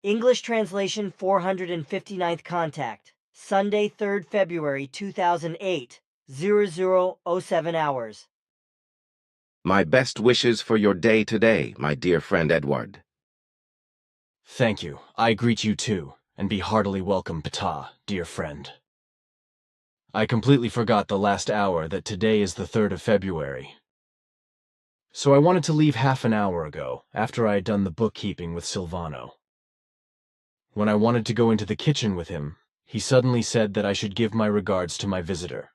English translation 459th contact. Sunday, 3rd February 2008, 00:07 hours. My best wishes for your day today, my dear friend Edward. Thank you. I greet you too, and be heartily welcome, Ptah, dear friend. I completely forgot the last hour that today is the 3rd of February. So I wanted to leave half an hour ago, after I had done the bookkeeping with Silvano. When I wanted to go into the kitchen with him, he suddenly said that I should give my regards to my visitor.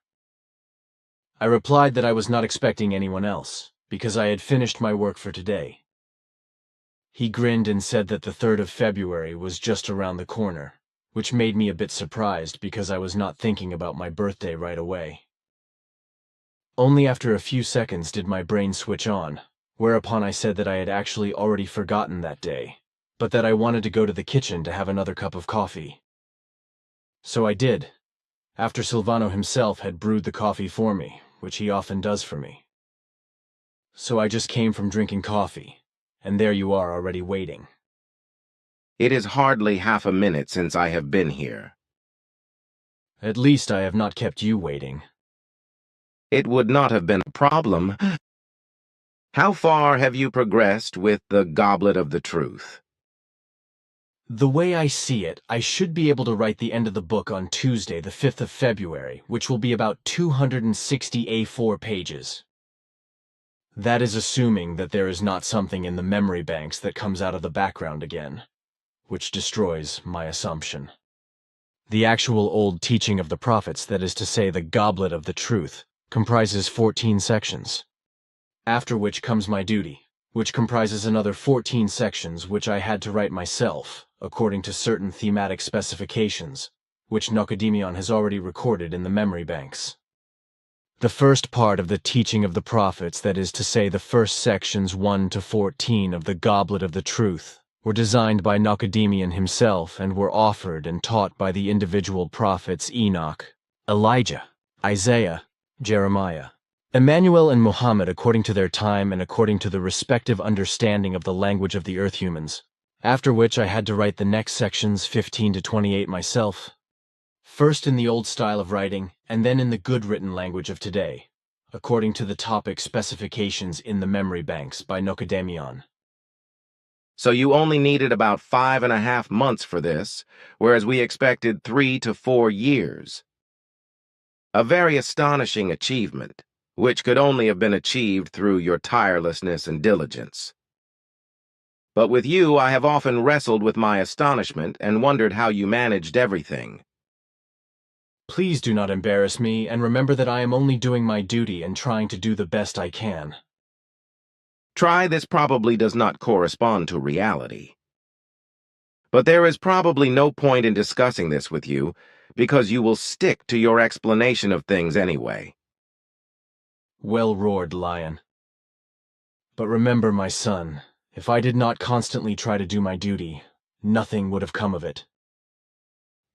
I replied that I was not expecting anyone else, because I had finished my work for today. He grinned and said that the 3rd of February was just around the corner, which made me a bit surprised because I was not thinking about my birthday right away. Only after a few seconds did my brain switch on, whereupon I said that I had actually already forgotten that day, but that I wanted to go to the kitchen to have another cup of coffee. So I did, after Silvano himself had brewed the coffee for me, which he often does for me. So I just came from drinking coffee, and there you are already waiting. It is hardly half a minute since I have been here. At least I have not kept you waiting. It would not have been a problem. How far have you progressed with the Goblet of the Truth? The way I see it, I should be able to write the end of the book on Tuesday, the 5th of February, which will be about 260 A4 pages. That is assuming that there is not something in the memory banks that comes out of the background again, which destroys my assumption. The actual old teaching of the prophets, that is to say the Goblet of the Truth, comprises 14 sections. After which comes my duty, which comprises another 14 sections which I had to write myself, according to certain thematic specifications, which Nocedemion has already recorded in the memory banks. The first part of the teaching of the prophets, that is to say the first sections 1 to 14 of the Goblet of the Truth, were designed by Nocedemion himself and were offered and taught by the individual prophets Enoch, Elijah, Isaiah, Jeremiah, Emmanuel and Muhammad according to their time and according to the respective understanding of the language of the earth humans, after which I had to write the next sections 15 to 28 myself, first in the old style of writing and then in the good written language of today, according to the topic specifications in the memory banks by Nocedemion. So you only needed about 5.5 months for this, whereas we expected 3 to 4 years. A very astonishing achievement, which could only have been achieved through your tirelessness and diligence. But with you, I have often wrestled with my astonishment and wondered how you managed everything. Please do not embarrass me, and remember that I am only doing my duty and trying to do the best I can. Try this probably does not correspond to reality. But there is probably no point in discussing this with you, because you will stick to your explanation of things anyway. Well roared, lion. But remember, my son, if I did not constantly try to do my duty, nothing would have come of it.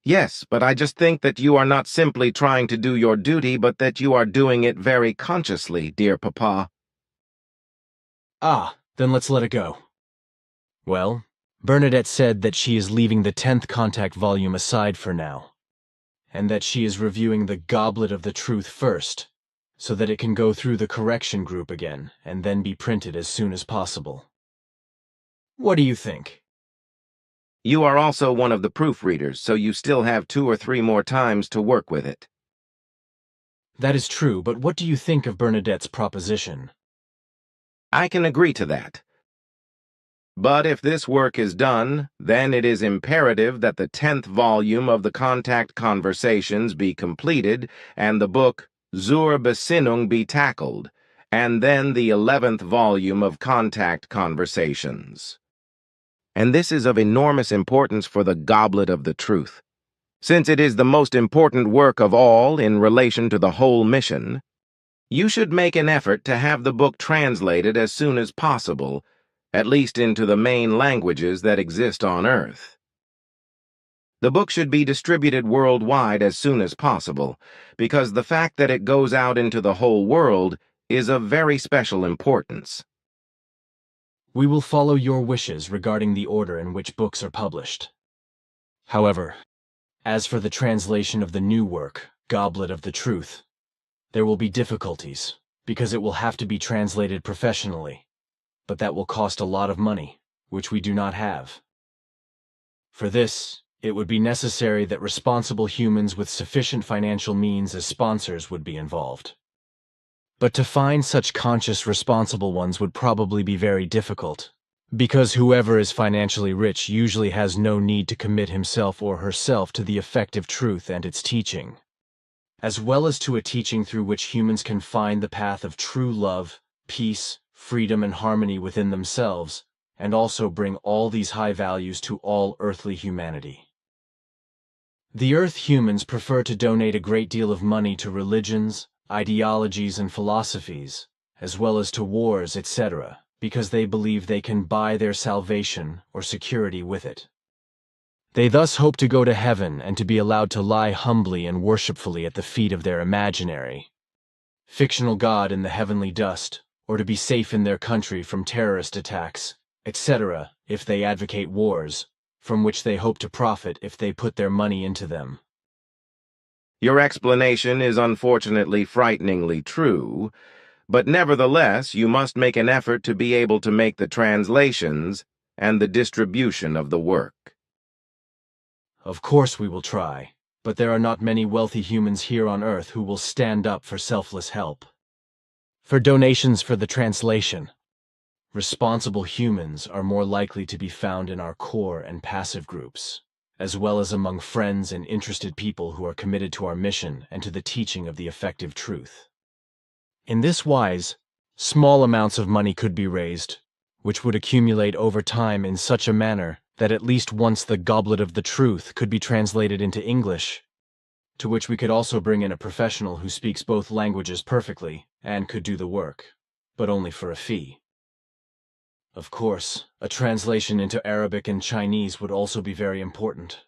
Yes, but I just think that you are not simply trying to do your duty, but that you are doing it very consciously, dear Papa. Ah, then let's let it go. Well, Bernadette said that she is leaving the 10th contact volume aside for now, and that she is reviewing the Goblet of the Truth first, so that it can go through the correction group again and then be printed as soon as possible. What do you think? You are also one of the proofreaders, so you still have 2 or 3 more times to work with it. That is true, but what do you think of Bernadette's proposition? I can agree to that. But if this work is done, then it is imperative that the 10th volume of the Contact Conversations be completed and the book Zur Besinnung be tackled, and then the 11th volume of Contact Conversations. And this is of enormous importance for the Goblet of the Truth, since it is the most important work of all in relation to the whole mission. You should make an effort to have the book translated as soon as possible, at least into the main languages that exist on Earth. The book should be distributed worldwide as soon as possible, because the fact that it goes out into the whole world is of very special importance. We will follow your wishes regarding the order in which books are published. However, as for the translation of the new work, Goblet of the Truth, there will be difficulties, because it will have to be translated professionally, but that will cost a lot of money, which we do not have. For this, it would be necessary that responsible humans with sufficient financial means as sponsors would be involved. But to find such conscious responsible ones would probably be very difficult, because whoever is financially rich usually has no need to commit himself or herself to the effective truth and its teaching, as well as to a teaching through which humans can find the path of true love, peace, freedom, and harmony within themselves, and also bring all these high values to all earthly humanity. The Earth humans prefer to donate a great deal of money to religions, ideologies, and philosophies, as well as to wars, etc., because they believe they can buy their salvation or security with it. They thus hope to go to heaven and to be allowed to lie humbly and worshipfully at the feet of their imaginary, fictional god in the heavenly dust, or to be safe in their country from terrorist attacks, etc., if they advocate wars, from which they hope to profit if they put their money into them. Your explanation is unfortunately frighteningly true, but nevertheless you must make an effort to be able to make the translations and the distribution of the work. Of course we will try, but there are not many wealthy humans here on Earth who will stand up for selfless help. For donations for the translation, responsible humans are more likely to be found in our core and passive groups, as well as among friends and interested people who are committed to our mission and to the teaching of the effective truth. In this wise, small amounts of money could be raised, which would accumulate over time in such a manner that at least once the Goblet of the Truth could be translated into English, to which we could also bring in a professional who speaks both languages perfectly and could do the work, but only for a fee. Of course, a translation into Arabic and Chinese would also be very important.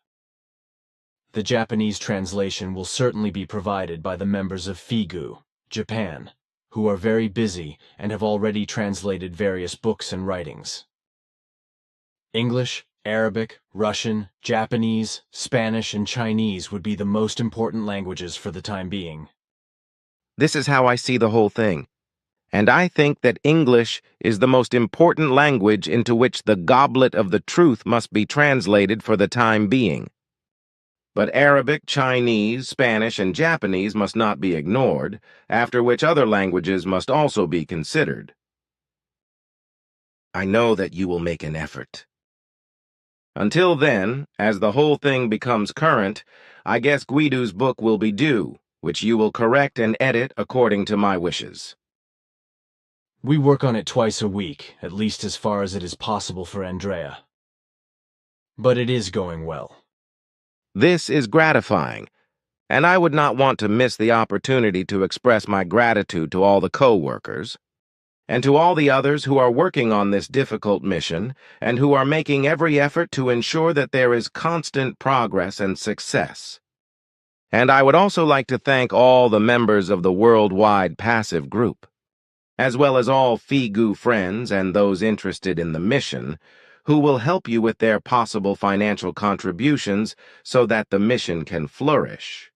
The Japanese translation will certainly be provided by the members of FIGU, Japan, who are very busy and have already translated various books and writings. English, Arabic, Russian, Japanese, Spanish, and Chinese would be the most important languages for the time being. This is how I see the whole thing, and I think that English is the most important language into which the Goblet of the Truth must be translated for the time being. But Arabic, Chinese, Spanish, and Japanese must not be ignored, after which other languages must also be considered. I know that you will make an effort. Until then, as the whole thing becomes current, I guess Guido's book will be due, which you will correct and edit according to my wishes. We work on it twice a week, at least as far as it is possible for Andrea. But it is going well. This is gratifying, and I would not want to miss the opportunity to express my gratitude to all the co-workers, and to all the others who are working on this difficult mission and who are making every effort to ensure that there is constant progress and success. And I would also like to thank all the members of the worldwide passive group, as well as all FIGU friends and those interested in the mission, who will help you with their possible financial contributions so that the mission can flourish.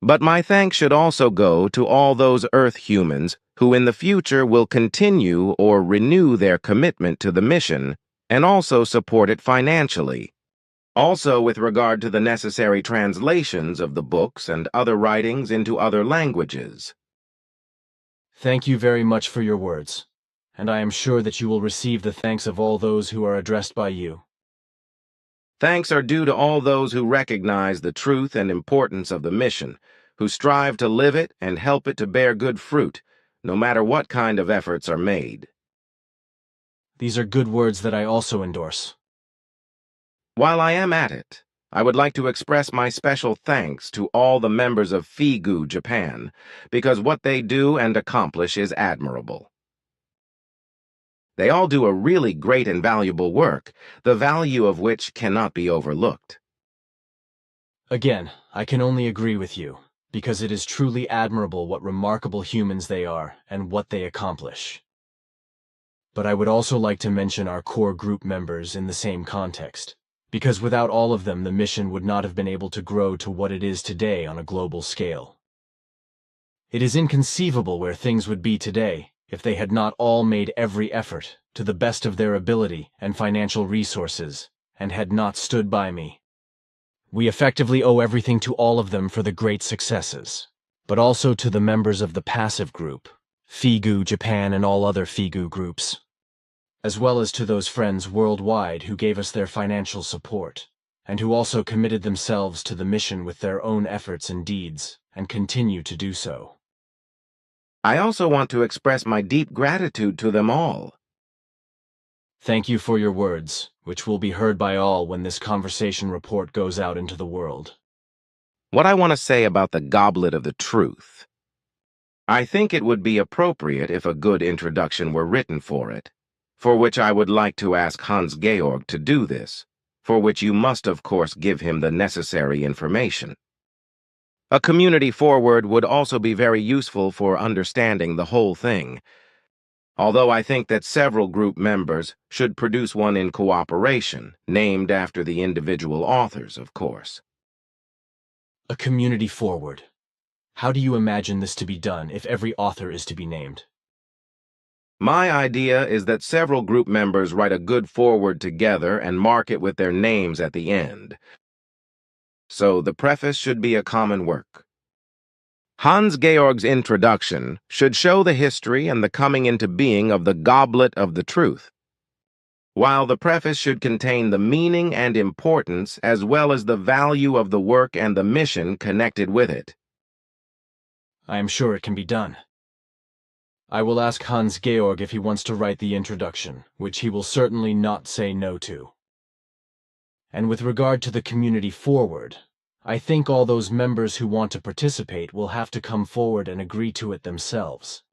But my thanks should also go to all those Earth humans who in the future will continue or renew their commitment to the mission and also support it financially. Also with regard to the necessary translations of the books and other writings into other languages. Thank you very much for your words, and I am sure that you will receive the thanks of all those who are addressed by you. Thanks are due to all those who recognize the truth and importance of the mission, who strive to live it and help it to bear good fruit, no matter what kind of efforts are made. These are good words that I also endorse. While I am at it, I would like to express my special thanks to all the members of FIGU Japan, because what they do and accomplish is admirable. They all do a really great and valuable work, the value of which cannot be overlooked. Again, I can only agree with you, because it is truly admirable what remarkable humans they are and what they accomplish. But I would also like to mention our core group members in the same context, because without all of them the mission would not have been able to grow to what it is today on a global scale. It is inconceivable where things would be today if they had not all made every effort, to the best of their ability and financial resources, and had not stood by me. We effectively owe everything to all of them for the great successes, but also to the members of the passive group, Figu Japan and all other Figu groups, as well as to those friends worldwide who gave us their financial support, and who also committed themselves to the mission with their own efforts and deeds, and continue to do so. I also want to express my deep gratitude to them all. Thank you for your words, which will be heard by all when this conversation report goes out into the world. What I want to say about the Goblet of the Truth. I think it would be appropriate if a good introduction were written for it, for which I would like to ask Hans-Georg to do this, for which you must of course give him the necessary information. A community foreword would also be very useful for understanding the whole thing, although I think that several group members should produce one in cooperation, named after the individual authors, of course. A community foreword. How do you imagine this to be done if every author is to be named? My idea is that several group members write a good foreword together and mark it with their names at the end. So the preface should be a common work. Hans-Georg's introduction should show the history and the coming into being of the Goblet of the Truth, while the preface should contain the meaning and importance as well as the value of the work and the mission connected with it. I am sure it can be done. I will ask Hans-Georg if he wants to write the introduction, which he will certainly not say no to. And with regard to the community foreword, I think all those members who want to participate will have to come forward and agree to it themselves.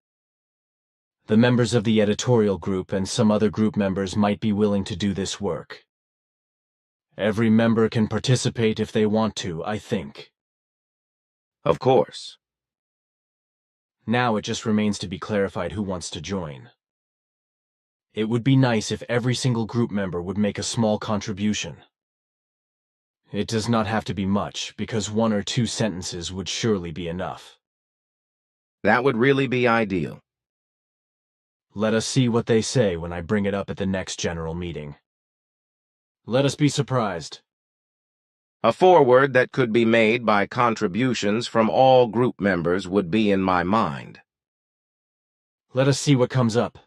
The members of the editorial group and some other group members might be willing to do this work. Every member can participate if they want to, I think. Of course. Now it just remains to be clarified who wants to join. It would be nice if every single group member would make a small contribution. It does not have to be much, because 1 or 2 sentences would surely be enough. That would really be ideal. Let us see what they say when I bring it up at the next general meeting. Let us be surprised. A foreword that could be made by contributions from all group members would be in my mind. Let us see what comes up.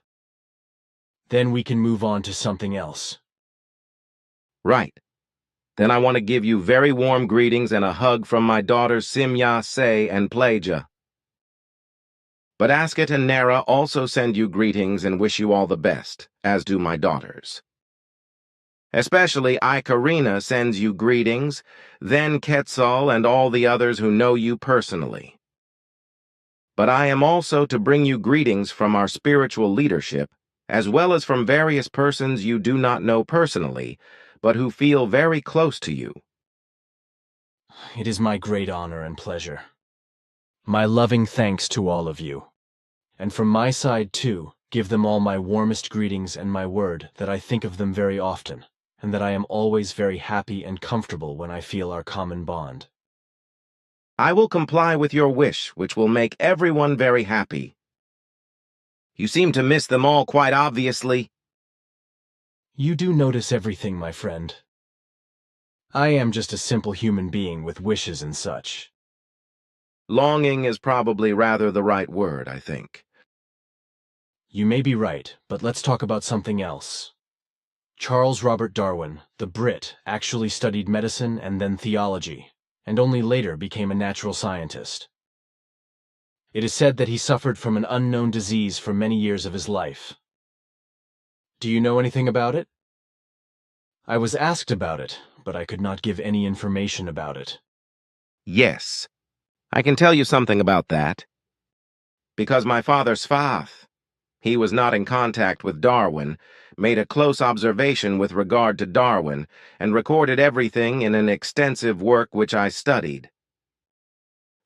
Then we can move on to something else. Right. Then I want to give you very warm greetings and a hug from my daughters Simya, Se, and Plaja. But Asket and Nara also send you greetings and wish you all the best, as do my daughters. Especially Ikarina sends you greetings, then Quetzal and all the others who know you personally. But I am also to bring you greetings from our spiritual leadership, as well as from various persons you do not know personally, but who feel very close to you. It is my great honor and pleasure. My loving thanks to all of you. And from my side, too, give them all my warmest greetings and my word that I think of them very often, and that I am always very happy and comfortable when I feel our common bond. I will comply with your wish, which will make everyone very happy. You seem to miss them all quite obviously. You do notice everything, my friend. I am just a simple human being with wishes and such. Longing is probably rather the right word, I think. You may be right, but let's talk about something else. Charles Robert Darwin, the Brit, actually studied medicine and then theology, and only later became a natural scientist. It is said that he suffered from an unknown disease for many years of his life. Do you know anything about it? I was asked about it, but I could not give any information about it. Yes, I can tell you something about that. Because my father Svath, he was not in contact with Darwin, made a close observation with regard to Darwin, and recorded everything in an extensive work which I studied.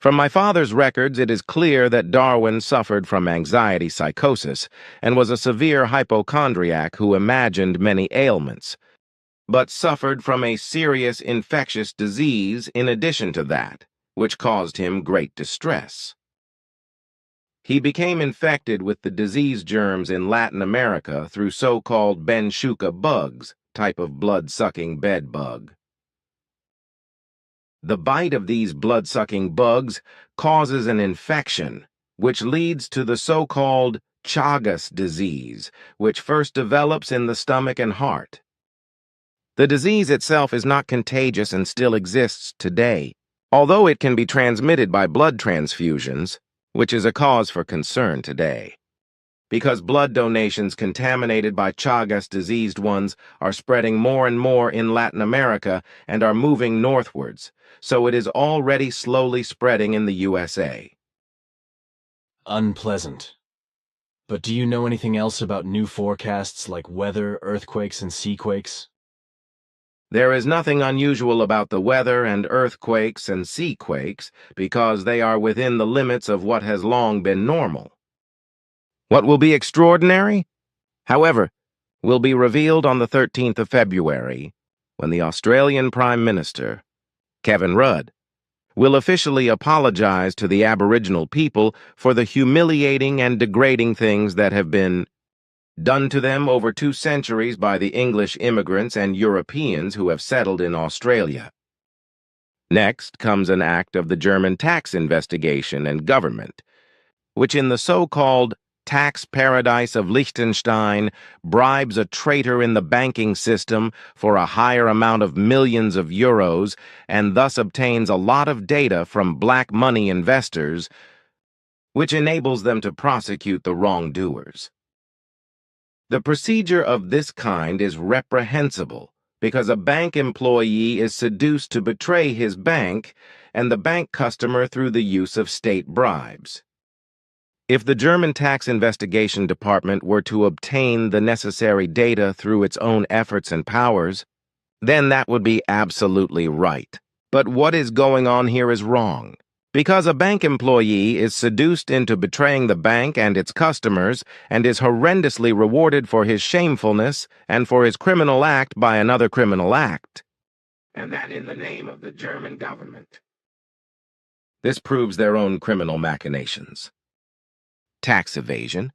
From my father's records, it is clear that Darwin suffered from anxiety psychosis and was a severe hypochondriac who imagined many ailments, but suffered from a serious infectious disease in addition to that, which caused him great distress. He became infected with the disease germs in Latin America through so-called Benchuca bugs, type of blood-sucking bed bug. The bite of these blood-sucking bugs causes an infection, which leads to the so-called Chagas disease, which first develops in the stomach and heart. The disease itself is not contagious and still exists today, although it can be transmitted by blood transfusions, which is a cause for concern today. Because blood donations contaminated by Chagas diseased ones are spreading more and more in Latin America and are moving northwards, so it is already slowly spreading in the USA. Unpleasant. But do you know anything else about new forecasts like weather, earthquakes, and seaquakes? There is nothing unusual about the weather and earthquakes and seaquakes because they are within the limits of what has long been normal. What will be extraordinary, however, will be revealed on the 13th of February when the Australian Prime Minister, Kevin Rudd, will officially apologize to the Aboriginal people for the humiliating and degrading things that have been done to them over 2 centuries by the English immigrants and Europeans who have settled in Australia. Next comes an act of the German tax investigation and government, which in the so-called tax paradise of Liechtenstein bribes a traitor in the banking system for a higher amount of millions of euros and thus obtains a lot of data from black money investors, which enables them to prosecute the wrongdoers. The procedure of this kind is reprehensible because a bank employee is seduced to betray his bank and the bank customer through the use of state bribes. If the German Tax Investigation Department were to obtain the necessary data through its own efforts and powers, then that would be absolutely right. But what is going on here is wrong. Because a bank employee is seduced into betraying the bank and its customers and is horrendously rewarded for his shamefulness and for his criminal act by another criminal act. And that in the name of the German government. This proves their own criminal machinations. Tax evasion,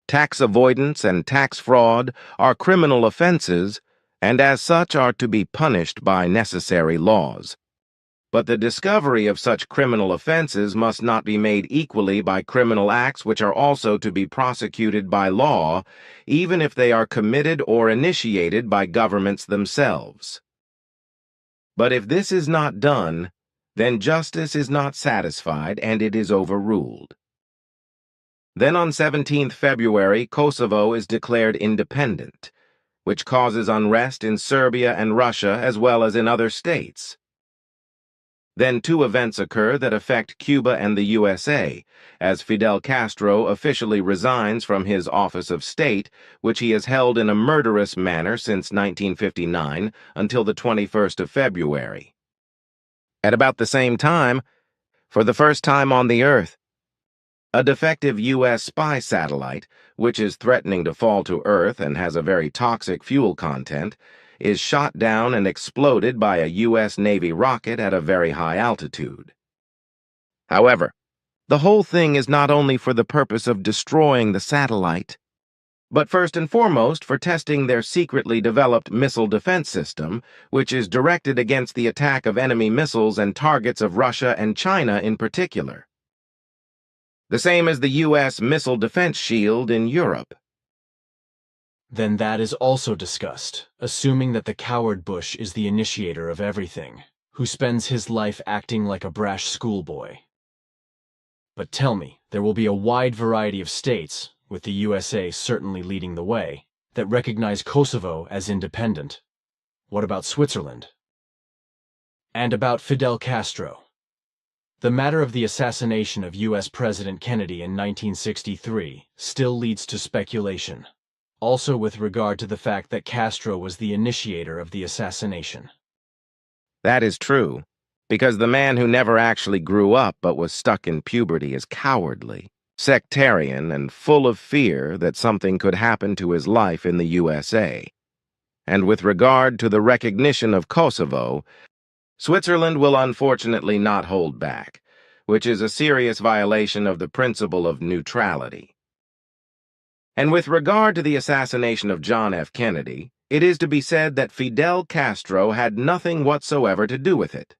tax avoidance, and tax fraud are criminal offenses and as such are to be punished by necessary laws. But the discovery of such criminal offenses must not be made equally by criminal acts which are also to be prosecuted by law, even if they are committed or initiated by governments themselves. But if this is not done, then justice is not satisfied and it is overruled. Then on 17th February, Kosovo is declared independent, which causes unrest in Serbia and Russia as well as in other states. Then 2 events occur that affect Cuba and the USA, as Fidel Castro officially resigns from his office of state, which he has held in a murderous manner since 1959 until the 21st of February. At about the same time, for the first time on the Earth, a defective U.S. spy satellite, which is threatening to fall to Earth and has a very toxic fuel content, is shot down and exploded by a U.S. Navy rocket at a very high altitude. However, the whole thing is not only for the purpose of destroying the satellite, but first and foremost for testing their secretly developed missile defense system, which is directed against the attack of enemy missiles and targets of Russia and China in particular. The same as the U.S. missile defense shield in Europe. Then that is also discussed, assuming that the coward Bush is the initiator of everything, who spends his life acting like a brash schoolboy. But tell me, there will be a wide variety of states, with the USA certainly leading the way, that recognize Kosovo as independent. What about Switzerland? And about Fidel Castro? The matter of the assassination of U.S. President Kennedy in 1963 still leads to speculation, also with regard to the fact that Castro was the initiator of the assassination. That is true, because the man who never actually grew up but was stuck in puberty is cowardly, sectarian, and full of fear that something could happen to his life in the USA. And with regard to the recognition of Kosovo, Switzerland will unfortunately not hold back, which is a serious violation of the principle of neutrality. And with regard to the assassination of John F. Kennedy, it is to be said that Fidel Castro had nothing whatsoever to do with it.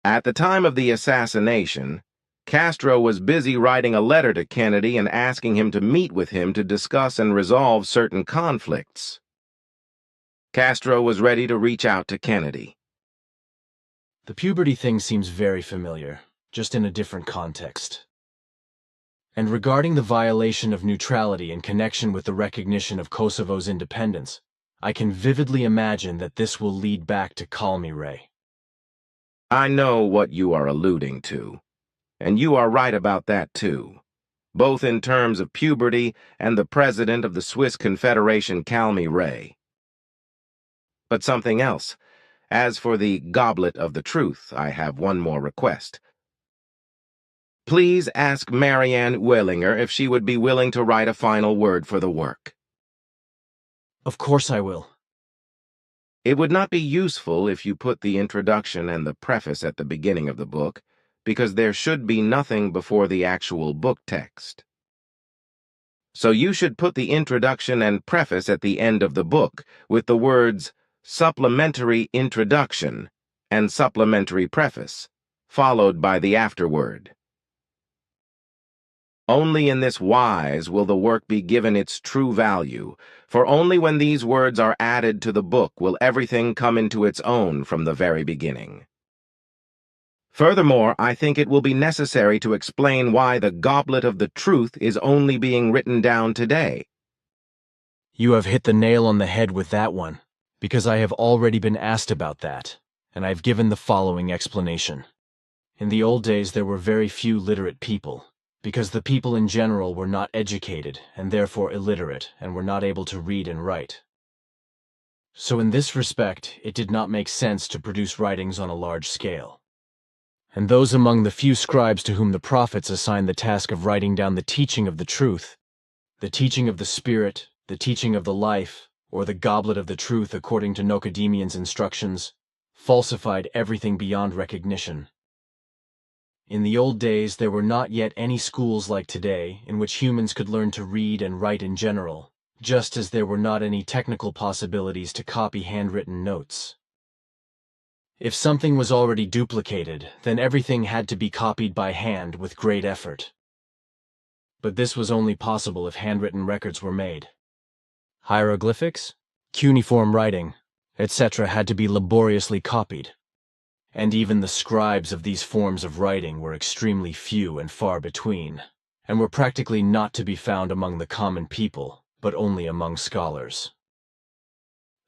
At the time of the assassination, Castro was busy writing a letter to Kennedy and asking him to meet with him to discuss and resolve certain conflicts. Castro was ready to reach out to Kennedy. The puberty thing seems very familiar, just in a different context. And regarding the violation of neutrality in connection with the recognition of Kosovo's independence, I can vividly imagine that this will lead back to Calmy Ray. I know what you are alluding to, and you are right about that too, both in terms of puberty and the president of the Swiss Confederation, Calmy Ray. But something else. As for the Goblet of the Truth, I have one more request. Please ask Marianne Wellinger if she would be willing to write a final word for the work. Of course I will. It would not be useful if you put the introduction and the preface at the beginning of the book, because there should be nothing before the actual book text. So you should put the introduction and preface at the end of the book, with the words supplementary introduction and supplementary preface, followed by the afterword. Only in this wise will the work be given its true value, for only when these words are added to the book will everything come into its own from the very beginning. Furthermore, I think it will be necessary to explain why the Goblet of the Truth is only being written down today. You have hit the nail on the head with that one, because I have already been asked about that, and I have given the following explanation. In the old days there were very few literate people, because the people in general were not educated and therefore illiterate and were not able to read and write. So in this respect, it did not make sense to produce writings on a large scale. And those among the few scribes to whom the prophets assigned the task of writing down the teaching of the truth, the teaching of the Spirit, the teaching of the life, or the Goblet of the Truth according to Nocedemian's instructions, falsified everything beyond recognition. In the old days, there were not yet any schools like today in which humans could learn to read and write in general, just as there were not any technical possibilities to copy handwritten notes. If something was already duplicated, then everything had to be copied by hand with great effort. But this was only possible if handwritten records were made. Hieroglyphics, cuneiform writing, etc. had to be laboriously copied. And even the scribes of these forms of writing were extremely few and far between, and were practically not to be found among the common people, but only among scholars.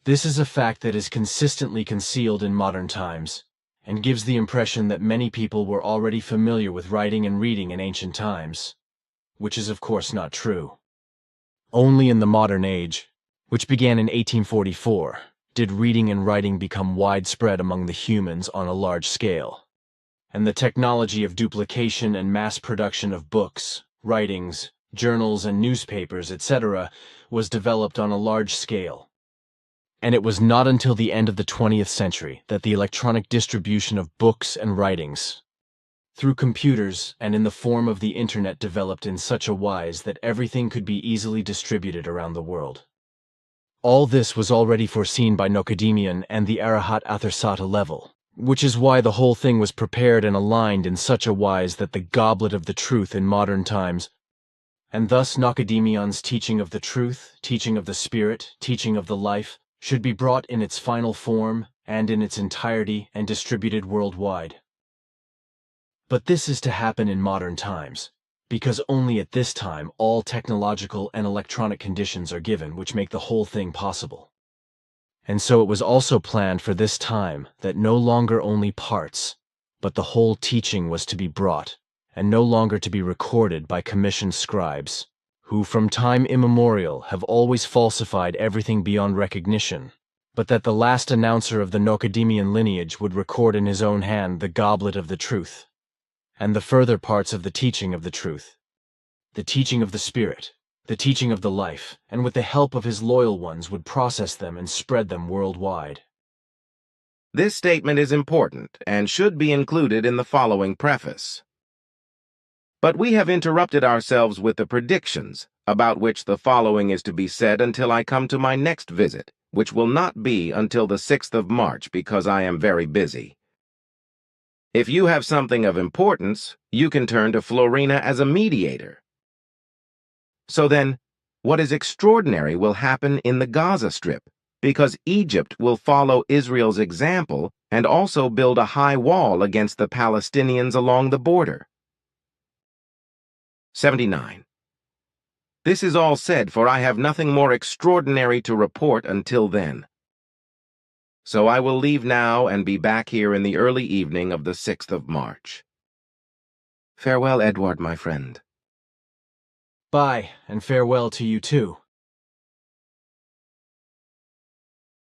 This is a fact that is consistently concealed in modern times, and gives the impression that many people were already familiar with writing and reading in ancient times, which is of course not true. Only in the modern age, which began in 1844, did reading and writing become widespread among the humans on a large scale, and the technology of duplication and mass production of books, writings, journals, and newspapers, etc., was developed on a large scale. And it was not until the end of the 20th century that the electronic distribution of books and writings, through computers and in the form of the internet, developed in such a wise that everything could be easily distributed around the world. All this was already foreseen by Nocedemian and the Arahat Athersata level, which is why the whole thing was prepared and aligned in such a wise that the Goblet of the Truth in modern times, and thus Nocedemian's teaching of the truth, teaching of the Spirit, teaching of the life, should be brought in its final form and in its entirety and distributed worldwide. But this is to happen in modern times, because only at this time all technological and electronic conditions are given which make the whole thing possible. And so it was also planned for this time that no longer only parts, but the whole teaching was to be brought, and no longer to be recorded by commissioned scribes, who from time immemorial have always falsified everything beyond recognition, but that the last announcer of the Nocademian lineage would record in his own hand the goblet of the truth, and the further parts of the teaching of the truth, the teaching of the Spirit, the teaching of the life, and with the help of his loyal ones would process them and spread them worldwide. This statement is important and should be included in the following preface. But we have interrupted ourselves with the predictions, about which the following is to be said until I come to my next visit, which will not be until the 6th of March because I am very busy. If you have something of importance, you can turn to Florina as a mediator. So then, what is extraordinary will happen in the Gaza Strip, because Egypt will follow Israel's example and also build a high wall against the Palestinians along the border. 79. This is all said, for I have nothing more extraordinary to report until then. So I will leave now and be back here in the early evening of the 6th of March. Farewell, Edward, my friend. Bye, and farewell to you too.